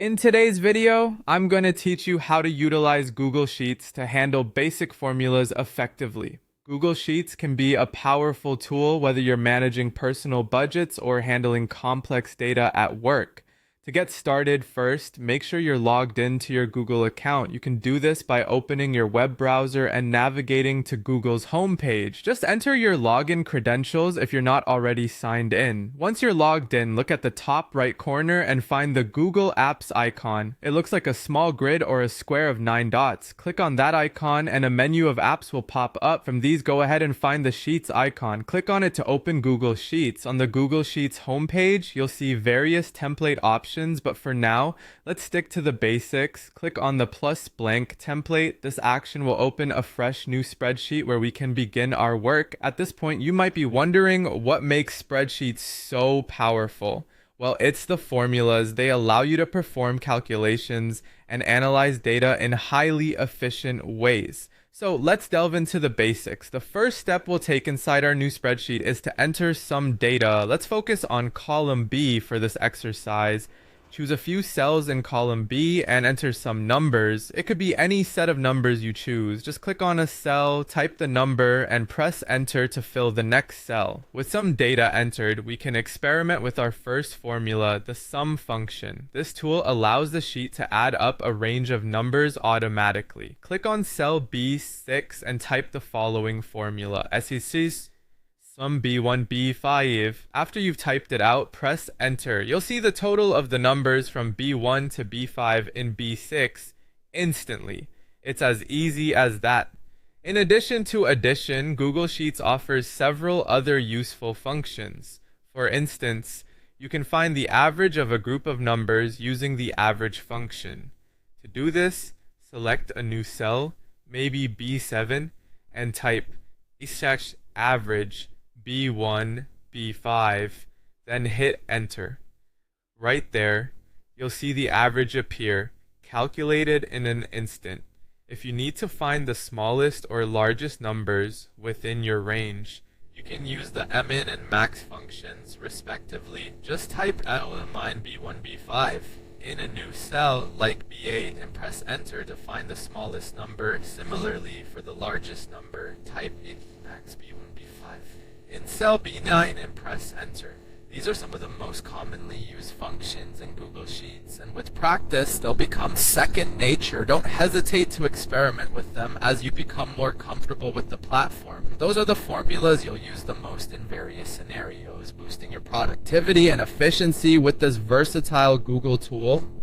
In today's video, I'm going to teach you how to utilize Google Sheets to handle basic formulas effectively. Google Sheets can be a powerful tool whether you're managing personal budgets or handling complex data at work. To get started, first, make sure you're logged into your Google account. You can do this by opening your web browser and navigating to Google's homepage. Just enter your login credentials if you're not already signed in. Once you're logged in, look at the top right corner and find the Google Apps icon. It looks like a small grid or a square of 9 dots. Click on that icon and a menu of apps will pop up. From these, go ahead and find the Sheets icon. Click on it to open Google Sheets. On the Google Sheets homepage, you'll see various template options, but for now, let's stick to the basics. Click on the plus blank template. This action will open a fresh new spreadsheet where we can begin our work. At this point, you might be wondering what makes spreadsheets so powerful. Well, it's the formulas. They allow you to perform calculations and analyze data in highly efficient ways. So let's delve into the basics. The first step we'll take inside our new spreadsheet is to enter some data. Let's focus on column B for this exercise. Choose a few cells in column B and enter some numbers. It could be any set of numbers you choose. Just click on a cell, type the number, and press enter to fill the next cell. With some data entered, we can experiment with our first formula, the sum function. This tool allows the sheet to add up a range of numbers automatically. Click on cell B6 and type the following formula. SECs sum B1, B5. After you've typed it out, press enter. You'll see the total of the numbers from B1 to B5 in B6 instantly. It's as easy as that. In addition to addition, Google Sheets offers several other useful functions. For instance, you can find the average of a group of numbers using the average function. To do this, select a new cell, maybe B7, and type average B1, B5, then hit enter. Right there, you'll see the average appear, calculated in an instant. If you need to find the smallest or largest numbers within your range, you can use the min and max functions respectively. Just type outline B1, B5 in a new cell like B8 and press enter to find the smallest number. Similarly, for the largest number, type in max B1, B5 in cell B9 and press enter. These are some of the most commonly used functions in Google Sheets, and with practice, they'll become second nature. Don't hesitate to experiment with them as you become more comfortable with the platform. Those are the formulas you'll use the most in various scenarios, boosting your productivity and efficiency with this versatile Google tool.